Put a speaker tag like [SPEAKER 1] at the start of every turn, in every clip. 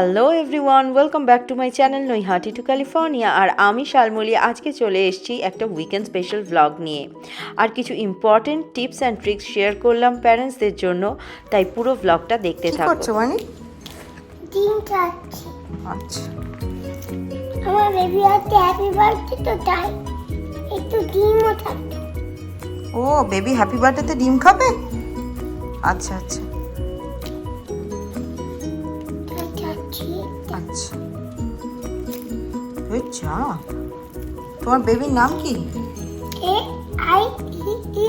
[SPEAKER 1] Hello everyone, welcome back to my channel Naihati to California. আর আমি শালমলি আজকে চলে এসেছি একটা উইকেন্ড স্পেশাল ব্লগ নিয়ে। আর কিছু important tips and tricks share করলাম প্যারেন্টসদের জন্য, তাই পুরো ব্লগটা দেখতে থাকো।
[SPEAKER 2] করছো মানে?
[SPEAKER 3] ডিম খাচ্ছি।
[SPEAKER 2] আচ্ছা,
[SPEAKER 3] আমার বেবি আজকে হ্যাপি বার্থডে, তো তাই একটু ডিমও থাকতো।
[SPEAKER 2] ও বেবি হ্যাপি বার্থডেতে ডিম খাবে? আচ্ছা আচ্ছা
[SPEAKER 3] তাই খাচ্ছি।
[SPEAKER 2] আচ্ছা। আচ্ছা, তোমার বেবির নাম কি?
[SPEAKER 3] এ আই ই ই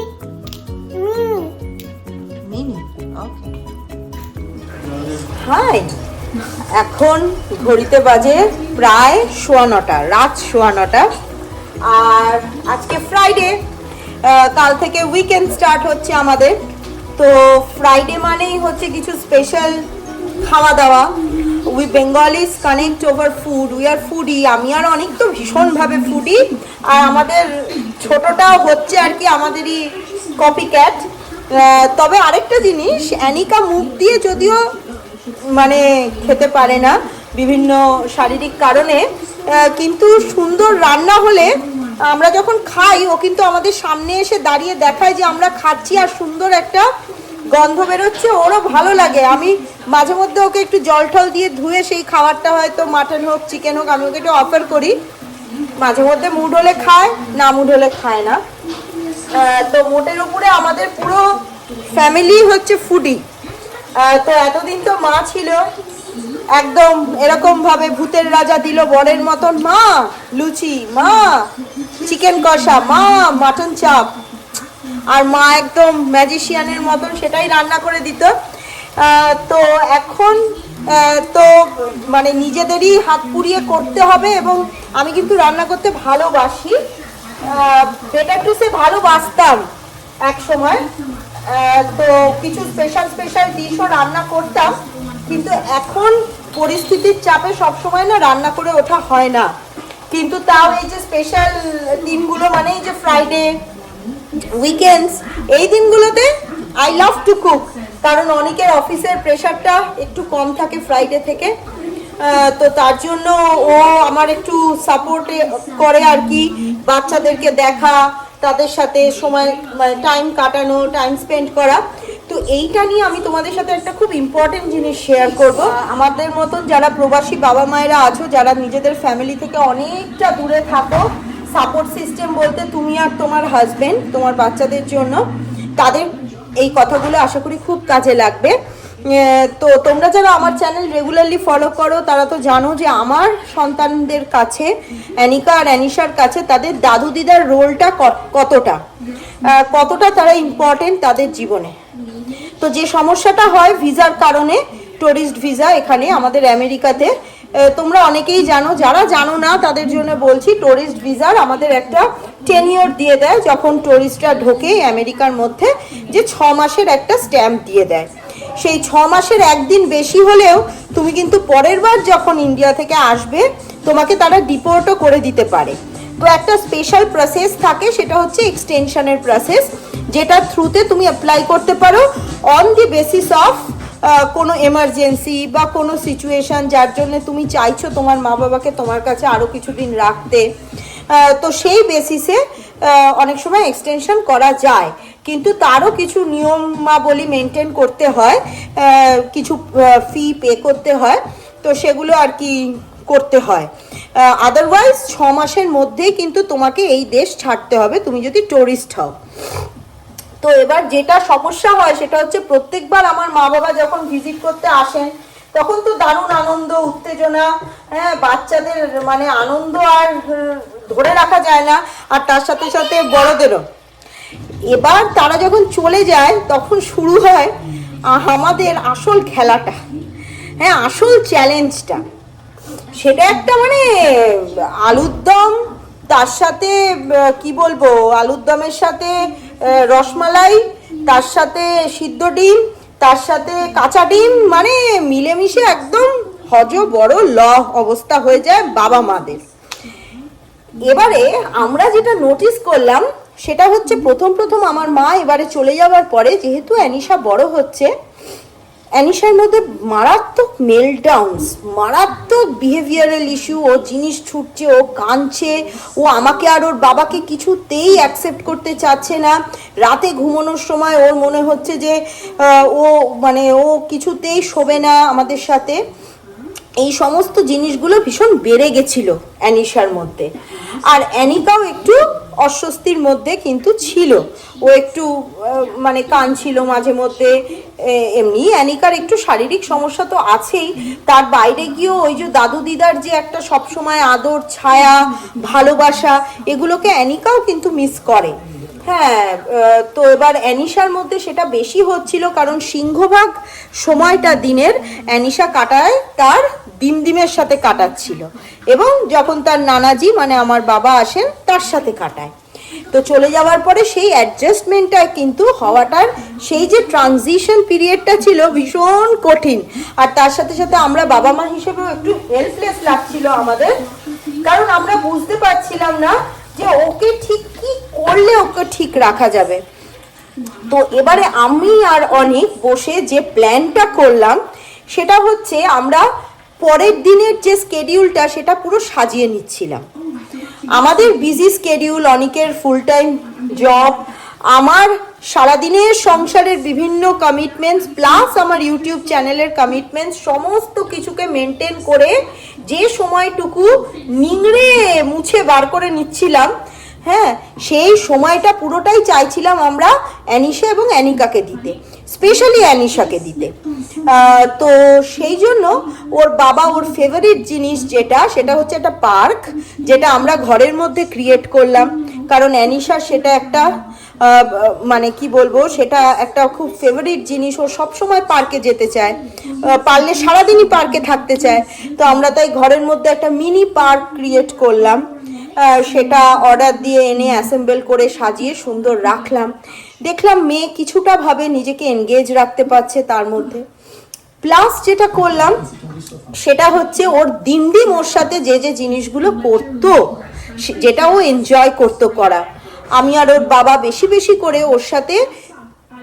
[SPEAKER 3] মিনি।
[SPEAKER 2] মিনি। ওকে।
[SPEAKER 1] হাই, এখন ঘড়িতে বাজে প্রায় 9:15, রাত 9:15। আর আজকে ফ্রাইডে, কাল থেকে উইকেন্ড স্টার্ট হচ্ছে আমাদের। তো ফ্রাইডে মানেই হচ্ছে কিছু স্পেশাল খাওয়া দাওয়া। We Bengalis connect over food, we are foodie. আমি আর অনেক তো ভীষণভাবে ফুডি। আর আমাদের ছোটটাও হচ্ছে আর কি আমাদেরই কপি ক্যাট। তবে আরেকটা জিনিস, অ্যানিকা মুখ দিয়ে যদিও মানে খেতে পারে না বিভিন্ন শারীরিক কারণে, কিন্তু সুন্দর রান্না হলে আমরা যখন খাই ও কিন্তু আমাদের সামনে এসে দাঁড়িয়ে দেখায় যে আমরা খাচ্ছি, আর সুন্দর একটা গন্ধ বেরোচ্ছে, ওরও ভালো লাগে। আমি মাঝে মধ্যে ওকে একটু জল টল দিয়ে ধুয়ে সেই খাবারটা, হয়তো মাটন হোক চিকেন হোক, আমি ওকে একটু অফার করি। মাঝে মধ্যে মুড হলে খায়, না মুড হলে খায় না। তো মোটের উপরে আমাদের পুরো ফ্যামিলি হচ্ছে ফুডি। তো এতদিন তো মা ছিল একদম এরকম ভাবে ভূতের রাজা দিল বরের মতন, মা লুচি, মা চিকেন কষা, মা মাটন চাপ, আর মা একদম ম্যাজিশিয়ানের মতন সেটাই রান্না করে দিত। তো এখন তো মানে নিজেদেরই হাত পুড়িয়ে করতে হবে, এবং আমি কিন্তু রান্না করতে ভালোবাসি। বেটার টু সে ভালোবাসতাম এক সময়। তো কিছু স্পেশাল স্পেশাল ডিশও রান্না করতাম, কিন্তু এখন পরিস্থিতির চাপে সবসময় না রান্না করে ওঠা হয় না। কিন্তু তাও এই যে স্পেশাল দিনগুলো, মানে এই যে ফ্রাইডে, উইকেন্ডস, এই দিনগুলোতে আই লাভ টু কুক। কারণ অনেকের অফিসের প্রেশারটা একটু কম থাকে ফ্রাইডে থেকে। তো তার জন্য ও আমার একটু সাপোর্ট করে আর কি, বাচ্চাদেরকে দেখা, তাদের সাথে সময় মানে টাইম কাটানো, টাইম স্পেন্ড করা। তো এইটা নিয়ে আমি তোমাদের সাথে একটা খুব ইম্পর্টেন্ট জিনিস শেয়ার করব। আমাদের মতন যারা প্রবাসী বাবা মায়েরা আছো, যারা নিজেদের ফ্যামিলি থেকে অনেকটা দূরে থাকো, সাপোর্ট সিস্টেম বলতে তুমি আর তোমার হাজবেন্ড, তোমার বাচ্চাদের জন্য, তাদের এই কথাগুলো আশা করি খুব কাজে লাগবে। তো তোমরা যারা আমার চ্যানেল রেগুলারলি ফলো করো, তারা তো জানো যে আমার সন্তানদের কাছে, অ্যানিকা আর অ্যানিশার কাছে, তাদের দাদু দিদার রোলটা কতটা তারা ইম্পর্টেন্ট তাদের জীবনে। তো যে সমস্যাটা হয় ভিসার কারণে, টুরিস্ট ভিসা এখানে আমাদের আমেরিকাতে, তোমরা অনেকেই জানো, যারা জানো না তাদের জন্য বলছি, টুরিস্ট ভিসার আমাদের একটা টেনিওর দিয়ে দেয় যখন টুরিস্টরা ঢোকে আমেরিকার মধ্যে, যে 6 মাসের একটা স্ট্যাম্প দিয়ে দেয়। সেই 6 মাসের একদিন বেশি হলেও তুমি কিন্তু পরের বার যখন ইন্ডিয়া থেকে আসবে, তোমাকে তারা ডিপোর্টও করে দিতে পারে। তো একটা স্পেশাল প্রসেস থাকে, সেটা হচ্ছে এক্সটেনশনের প্রসেস, যেটার থ্রুতে তুমি অ্যাপ্লাই করতে পারো অন দি বেসিস অফ কোনো এমার্জেন্সি বা কোনো সিচুয়েশান, যার জন্য তুমি চাইছো তোমার মা বাবাকে তোমার কাছে আরও কিছুদিন রাখতে। তো সেই বেসিসে অনেক সময় এক্সটেনশন করা যায়, কিন্তু তারও কিছু নিয়মাবলী মেনটেন করতে হয়, কিছু ফি পে করতে হয়। তো সেগুলো আর কি করতে হয়। আদারওয়াইজ 6 মাসের মধ্যেই কিন্তু তোমাকে এই দেশ ছাড়তে হবে, তুমি যদি টুরিস্ট হও। তো এবার যেটা সমস্যা হয় সেটা হচ্ছে, প্রত্যেকবার আমার মা বাবা যখন ভিজিট করতে আসেন, তখন তো দারুণ আনন্দ, উত্তেজনা, হ্যাঁ, বাচ্চাদের মানে আনন্দ আর ধরে রাখা যায় না, আর তার সাথে সাথে বড়দেরও। এবার তারা যখন চলে যায়, তখন শুরু হয় আমাদের আসল খেলাটা, হ্যাঁ, আসল চ্যালেঞ্জটা। সেটা একটা মানে আলুর দম, তার সাথে কি বলবো, আলুর দমের সাথে রসমালাই, তার সাথে সিদ্ধ ডিম, তার সাথে কাঁচা ডিম, মানে মিলেমিশে একদম বড় অবস্থা হয়ে যায় বাবা মাদের। এবারে আমরা যেটা নোটিস করলাম সেটা হচ্ছে, প্রথম আমার মা এবারে চলে যাওয়ার পরে, যেহেতু অ্যানিশা বড় হচ্ছে, অ্যানিশার মধ্যে মারাত্মক মেলডাউনস, মারাত্মক বিহেভিয়ারাল ইস্যু। ও জিনিস ছুটছে, ও কাঁদছে, ও আমাকে আর ওর বাবাকে কিছুতেই অ্যাকসেপ্ট করতে চাচ্ছে না। রাতে ঘুমানোর সময় ওর মনে হচ্ছে যে ও কিছুতেই শোবে না আমাদের সাথে। এই সমস্ত জিনিসগুলো ভীষণ বেড়ে গেছিল অ্যানিশার মধ্যে। আর অ্যানিকাও একটু অস্বস্তির মধ্যে কিন্তু ছিল, ও একটু কাঁদছিল মাঝে মধ্যে। এমনি অ্যানিকার একটু শারীরিক সমস্যা তো আছেই, তার বাইরে গিয়েও ওই যে দাদু দিদার যে একটা সবসময় আদর, ছায়া, ভালোবাসা, এগুলোকে অ্যানিকাও কিন্তু মিস করে। হ্যাঁ, তো এবার অ্যানিশার মধ্যে সেটা বেশি হচ্ছিল, কারণ সিংহভাগ সময়টা দিনের অ্যানিশা কাটায় তার ডিমডিমের সাথে কাটাচ্ছিল, এবং যখন তার নানাজি আমার বাবা আসেন তার সাথে কাটায়। তো চলে যাওয়ার পরে সেই অ্যাডজাস্টমেন্টটা কিন্তু হওয়াটার, সেই যে ট্রানজিশন পিরিয়ডটা ছিল ভীষণ কঠিন। আর তার সাথে সাথে আমরা বাবা মা হিসেবেও একটু হেল্পলেস লাগছিল আমাদের, কারণ আমরা বুঝতে পারছিলাম না যে ওকে ঠিক কি করলে ওকে ঠিক রাখা যাবে। তো এবারে আমি আর অনেক বসে যে প্ল্যানটা করলাম সেটা হচ্ছে, আমরা পরের দিনের যে স্কেডিউলটা সেটা পুরো সাজিয়ে নিচ্ছিলাম। আমাদের বিজি স্কেডিউল, অনেকের ফুল টাইম জব, আমার সারাদিনের সংসারের বিভিন্ন কমিটমেন্টস, প্লাস আমার ইউটিউব চ্যানেলের কমিটমেন্টস, সমস্ত কিছুকে মেনটেন করে যে সময়টুকু নিংড়ে মুছে বার করে নিচ্ছিলাম, হ্যাঁ, সেই সময়টা পুরোটাই চাইছিলাম আমরা অ্যানিশা এবং অ্যানিকাকে দিতে, স্পেশালি অ্যানিশাকে দিতে। তো সেই জন্য ওর বাবা, ওর ফেভারিট জিনিস সেটা হচ্ছে একটা পার্ক, যেটা আমরা ঘরের মধ্যে ক্রিয়েট করলাম, কারণ অ্যানিশা সেটা একটা সেটা একটা খুব ফেভারিট জিনিস। ও সবসময় পার্কে যেতে চায়, পারলে সারাদিনই পার্কে থাকতে চায়। তো আমরা তাই ঘরের মধ্যে একটা মিনি পার্ক ক্রিয়েট করলাম, সেটা অর্ডার দিয়ে এনে অ্যাসেম্বল করে সাজিয়ে সুন্দর রাখলাম। দেখলাম মেয়ে কিছুটা ভাবে নিজেকে এনগেজ রাখতে পারছে তার মধ্যে। প্লাস যেটা করলাম সেটা হচ্ছে, ওর দিন ওর সাথে যে যে জিনিসগুলো করতো, যেটা ও এনজয় করতো করা, আমি আর ওর বাবা বেশি বেশি করে ওর সাথে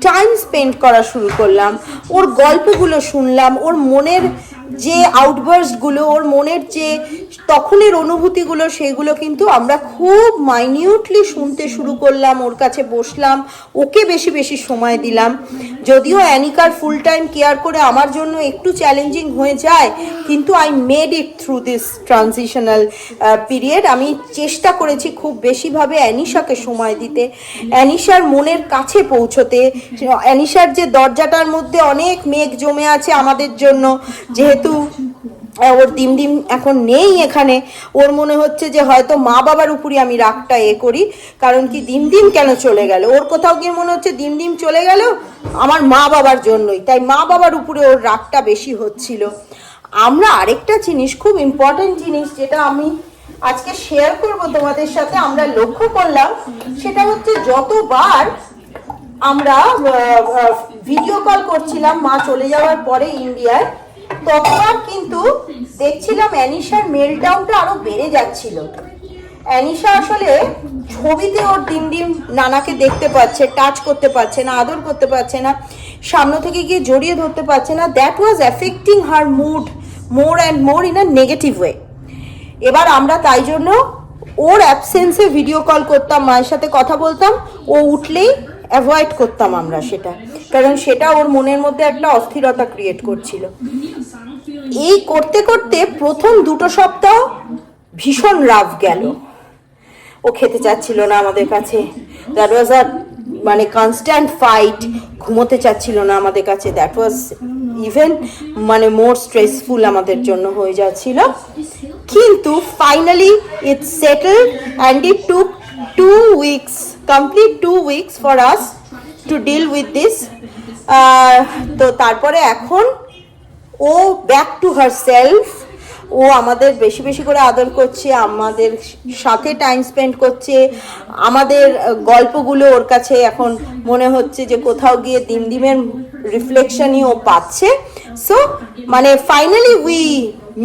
[SPEAKER 1] টাইম স্পেন্ড করা শুরু করলাম। ওর গল্পগুলো শুনলাম, ওর মনের যে আউটবার্সগুলো, ওর মনের যে তখনের অনুভূতিগুলো, সেগুলো কিন্তু আমরা খুব মাইনিউটলি শুনতে শুরু করলাম। ওর কাছে বসলাম, ওকে বেশি বেশি সময় দিলাম। যদিও অ্যানিকার ফুল টাইম কেয়ার করে আমার জন্য একটু চ্যালেঞ্জিং হয়ে যায়, কিন্তু I made it through this transitional period. আমি চেষ্টা করেছি খুব বেশিভাবে অ্যানিশাকে সময় দিতে, অ্যানিশার মনের কাছে পৌঁছতে। অ্যানিশার যে দরজাটার মধ্যে অনেক মেঘ জমে আছে আমাদের জন্য, যেহেতু ওর দিম এখন নেই এখানে, ওর মনে হচ্ছে যে হয়তো মা বাবার উপরই আমি রাগটা করি, কারণ কি দিম কেন চলে গেল, ওর কোথাও গিয়ে মনে হচ্ছে দিম চলে গেল আমার মা বাবার জন্যই, তাই মা বাবার উপরে ওর রাগটা বেশি হচ্ছিল। আমরা আরেকটা জিনিস, খুব ইম্পর্টেন্ট জিনিস, যেটা আমি আজকে শেয়ার করব তোমাদের সাথে, আমরা লক্ষ্য করলাম, সেটা হচ্ছে যতবার আমরা ভিডিও কল করছিলাম মা চলে যাওয়ার পরে ইন্ডিয়ায়, তখন কিন্তু দেখছিলাম অ্যানিশার মেলডাউনটা আরো বেড়ে যাচ্ছিল। অ্যানিশা আসলে ছবিতে ওর ডিম নানাকে দেখতে পাচ্ছে, টাচ করতে পারছে না, আদর করতে পারছে না, সামনে থেকে গিয়ে জড়িয়ে ধরতে পারছে না। That was affecting her mood more and more in a negative way. এবার আমরা তাই জন্য ওর অ্যাবসেন্সে ভিডিও কল করতাম, মায়ের সাথে কথা বলতাম, ও উঠলেই অ্যাভয়েড করতাম আমরা সেটা, কারণ সেটা ওর মনের মধ্যে একটা অস্থিরতা ক্রিয়েট করছিল। এই করতে করতে প্রথম 2 সপ্তাহ ভীষণ রাফ গেল। ও খেতে চাচ্ছিল না আমাদের কাছে, that was a constant fight. ঘুমোতে চাচ্ছিল না আমাদের কাছে, that was even more stressful আমাদের জন্য হয়ে যাচ্ছিল। কিন্তু finally it settled and it took 2 weeks, complete 2 weeks for us to deal with this. তো তারপরে এখন ও ব্যাক টু হার সেলফ, ও আমাদের বেশি বেশি করে আদর করছে, আমাদের সাথে টাইম স্পেন্ড করছে, আমাদের গল্পগুলো ওর কাছে এখন মনে হচ্ছে যে কোথাও গিয়ে দিমের রিফ্লেকশনই ও পাচ্ছে। So finally we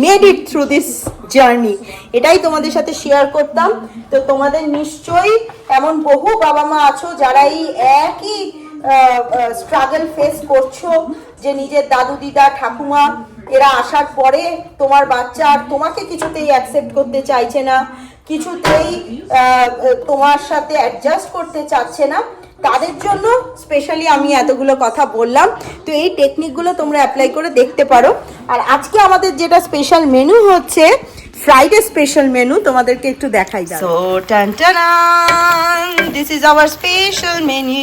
[SPEAKER 1] made it through this journey. এটাই তোমাদের সাথে শেয়ার করতাম। তো তোমাদের নিশ্চয়ই এমন বহু বাবা মা আছো যারা এই একই স্ট্রাগল ফেস করছো, যে নিজের দাদু দিদা ঠাকুমা এরা আসার পরে তোমার বাচ্চা আর তোমাকে কিছুতেই অ্যাকসেপ্ট করতে চাইছে না, কিছুতেই তোমার সাথে অ্যাডজাস্ট করতে চাচ্ছে না, তাদের জন্য স্পেশালি আমি এতগুলো কথা বললাম। তো এই টেকনিকগুলো তোমরা অ্যাপ্লাই করে দেখতে পারো। আর আজকে আমাদের যেটা স্পেশাল মেনু হচ্ছে ফ্রাইডে স্পেশাল মেনু, তোমাদেরকে একটু দেখাই দাও। সো টান টান, this is our special menu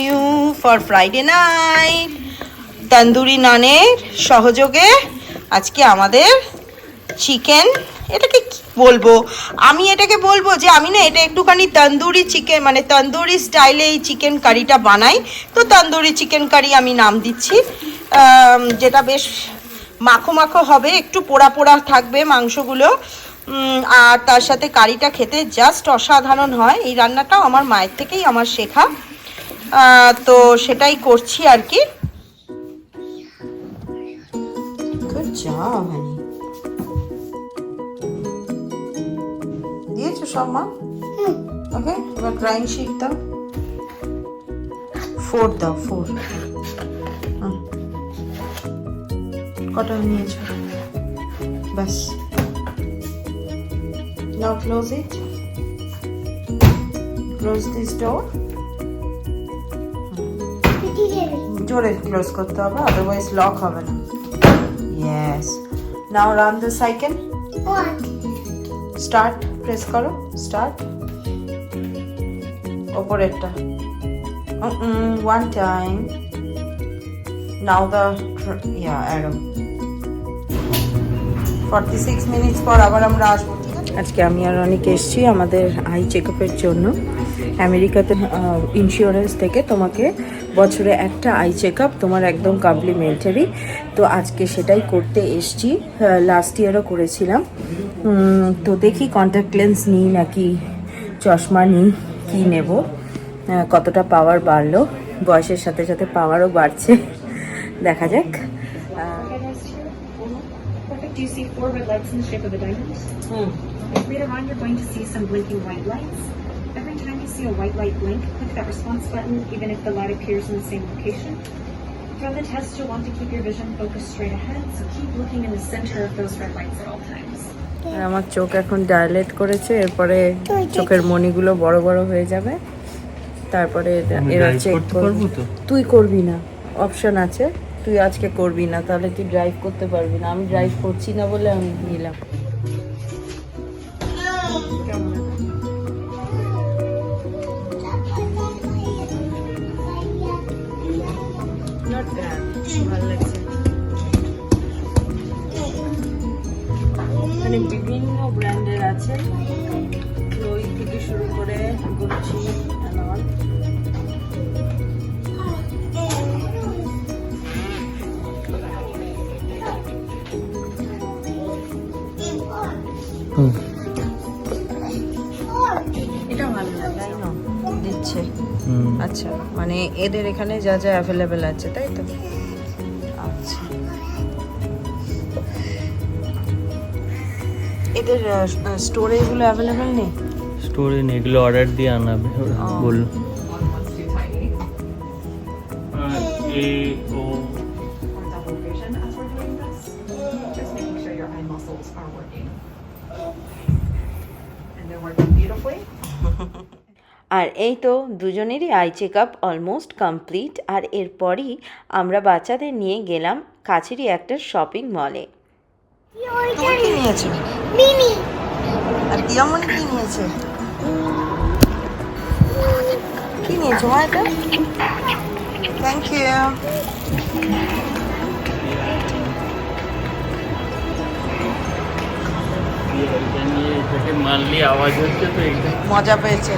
[SPEAKER 1] for Friday night. Tandoori নানের সহযোগে আজকে আমাদের চিকেন, এটাকে কি বলবো, আমি এটাকে বলবো যে আমি না এটা একটুখানি তন্দুরি চিকেন মানে তন্দুরি স্টাইলে এই চিকেন কারিটা বানাই, তো তন্দুরি চিকেন কারি আমি নাম দিচ্ছি। যেটা বেশ মাখো মাখো হবে, একটু পোড়া পোড়া থাকবে মাংসগুলো, আর তার সাথে কারিটা খেতে জাস্ট অসাধারণ হয়। এই রান্নাটাও আমার মায়ের থেকেই আমার শেখা, তো সেটাই করছি আর কি। Good job, honey. দিয়েছো সব মা? ওকে, এবার ড্রয়িং শিট দাও, 4 দাও, 4 কটা নিয়েছো? বাস, now close it, close this door. জোরে ক্লোজ করতে হবে, আদারওয়াইজ লক হবে না। Yes. Now run the cycle.
[SPEAKER 3] What?
[SPEAKER 1] Start. Press করো. Start. ওপরেরটা. One time. Now the arrow. 46 minutes পর আবার আমরা আসবো। আজকে আমি আর অনেক এসেছি আমাদের আই চেকআপের জন্য। আমেরিকাতে ইন্স্যুরেন্স থেকে তোমাকে বছরে একটা আই চেকআপ তোমার একদম কমপ্লিমেন্টারি, তো আজকে সেটাই করতে এসছি। লাস্ট ইয়ারও করেছিলাম, তো দেখি কন্ট্যাক্ট লেন্স নিই নাকি চশমা নিই, কী নেব, কতটা পাওয়ার বাড়লো, বয়সের সাথে সাথে পাওয়ারও বাড়ছে, দেখা যাক।
[SPEAKER 4] Do you see 4 red lights in the shape of a diamond? As we read around, you're going to see some blinking white lights. Every time you see a white light blink, click that response button, even if the light appears in the same location. From the test, you'll want to keep your vision focused straight ahead, so keep looking in the center of those red lights at all times.
[SPEAKER 1] আমার চোখ এখন dilate করেছে, এরপরে চোখের মণিগুলো বড় বড় হয়ে যাবে, তারপরে এরা চেক করবো। তুই করবি না, অপশন আছে, তুই আজকে করবি না, তাহলে তুই ড্রাইভ করতে পারবি না। আমি ড্রাইভ করছি না বলে আমি নিলাম। ভালো লাগছে, মানে বিভিন্ন ব্র্যান্ডের আছে, ওই থেকে শুরু করে গুচি এটা ভালো লাগে, দিচ্ছে। আচ্ছা, মানে এদের এখানে যা যা অ্যাভেলেবেল আছে তাই তো। আচ্ছা, এদের স্টোরে এগুলো অ্যাভেলেবেল নেই?
[SPEAKER 5] স্টোরে নেই, এগুলো অর্ডার দিয়ে আনাবে বললো।
[SPEAKER 1] আর এই তো দুজনেরই eye check up almost complete. আর এরপরই আমরা বাচ্চাদের নিয়ে গেলাম কাছেরই একটা শপিং মলে। তুমি কি নিয়েছো?
[SPEAKER 3] মিনি।
[SPEAKER 1] আর দিয়ামনি কি নিয়েছে? কি নিয়েছো মা এটা? Thank you. মজা পেয়েছে।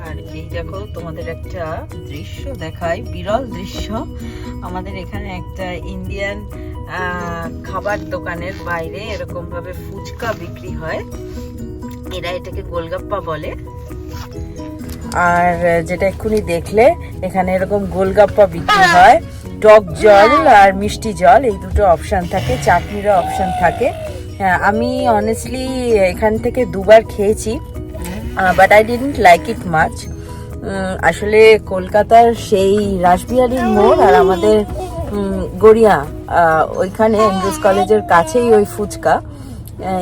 [SPEAKER 1] আর এই দেখো তোমাদের একটা দৃশ্য দেখাই, বিরল দৃশ্য। আমাদের এখানে একটা ইন্ডিয়ান খাবার দোকানের বাইরে এরকম ভাবে ফুচকা বিক্রি হয়, এরা এটাকে গোলগাপ্পা বলে। আর যেটা এক্ষুনি দেখলে এখানে এরকম গোলগাপ্পা বিক্রি হয়, টক জল আর মিষ্টি জল এই দুটো অপশান থাকে, চাটনিরও অপশান থাকে। আমি অনেস্টলি এখান থেকে 2 বার খেয়েছি, but I didn't like it much. আসলে কলকাতার সেই রাসবিহারীর মোড় আর আমাদের
[SPEAKER 2] গড়িয়া, ওইখানে এন্ড্রুস কলেজের কাছেই ওই ফুচকা।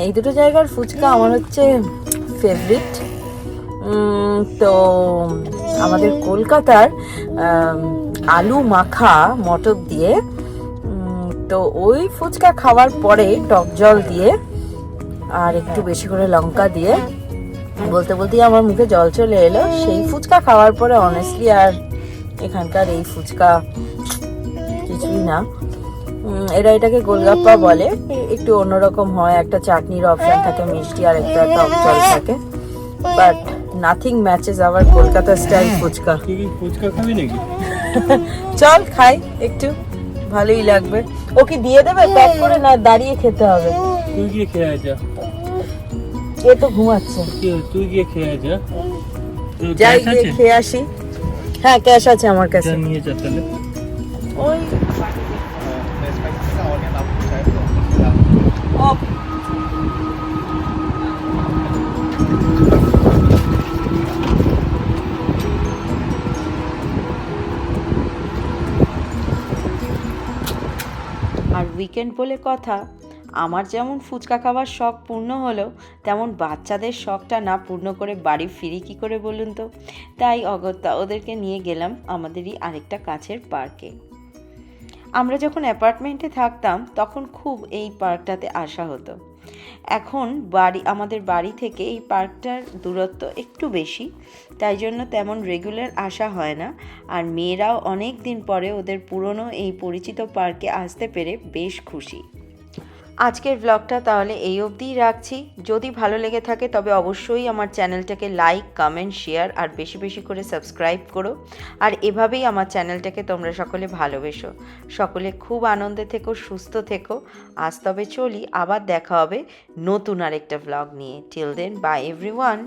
[SPEAKER 2] এই দুটো জায়গার ফুচকা আমার হচ্ছে ফেভারিট। তো আমাদের কলকাতার আলু মাখা মটর দিয়ে, তো ওই ফুচকা খাওয়ার পরে টক জল দিয়ে আর একটু বেশি করে লঙ্কা দিয়ে, বলতে বলতেই আমার মুখে জল চলে এলো। সেই ফুচকা খাওয়ার পরে অনেস্টলি আর এখানকার এই ফুচকা কিছুই না। এরা এটাকে গোলগাপ্পা বলে, একটু অন্যরকম হয়, একটা চাটনির অপশন থাকে, মিষ্টি আর একটা টক জল থাকে, but nothing matches our Kolkata style fuchka.
[SPEAKER 5] কি ফুচকা খাবি নাকি?
[SPEAKER 2] চল খাই একটু, ভালোই লাগবে। ও কি দিয়ে দেবে প্যাক করে, না দাঁড়িয়ে খেতে হবে?
[SPEAKER 5] তুই গিয়ে খেয়ে আয় যা।
[SPEAKER 2] এ তো ঘুমাচ্ছে।
[SPEAKER 5] তুই গিয়ে খেয়ে আয় যা।
[SPEAKER 2] যাই গিয়ে খেয়ে আসি। হ্যাঁ, ক্যাশ আছে আমার কাছে।
[SPEAKER 5] নিয়ে যা তাহলে।
[SPEAKER 2] ওই আর উইকেন্ড বলে কথা, আমার যেমন ফুচকা খাওয়ার শখ পূর্ণ হলো, তেমন বাচ্চাদের শখটা না পূর্ণ করে বাড়ি ফিরি কী করে বলুন তো। তাই অগত্যা ওদেরকে নিয়ে গেলাম আমাদেরই আরেকটা কাছের পার্কে। আমরা যখন অ্যাপার্টমেন্টে থাকতাম তখন খুব এই পার্কটাতে আসা হতো। এখন আমাদের বাড়ি থেকে এই পার্কটার দূরত্ব একটু বেশি, তাই জন্য তেমন রেগুলার আসা হয় না। আর মেয়েরাও অনেক দিন পরে ওদের পুরনো এই পরিচিত পার্কে আসতে পেরে বেশ খুশি। আজকের ব্লগটা তাহলে এই অবধিই রাখছি। যদি ভালো লেগে থাকে তবে অবশ্যই আমার চ্যানেলটাকে লাইক, কমেন্ট, শেয়ার আর বেশি বেশি করে সাবস্ক্রাইব করো। আর এভাবেই আমার চ্যানেলটাকে তোমরা সকলে ভালোবেসো। সকলে খুব আনন্দে থেকো, সুস্থ থেকো। আজ তবে চলি, আবার দেখা হবে নতুন আরেকটা ব্লগ নিয়ে। Till then, bye everyone.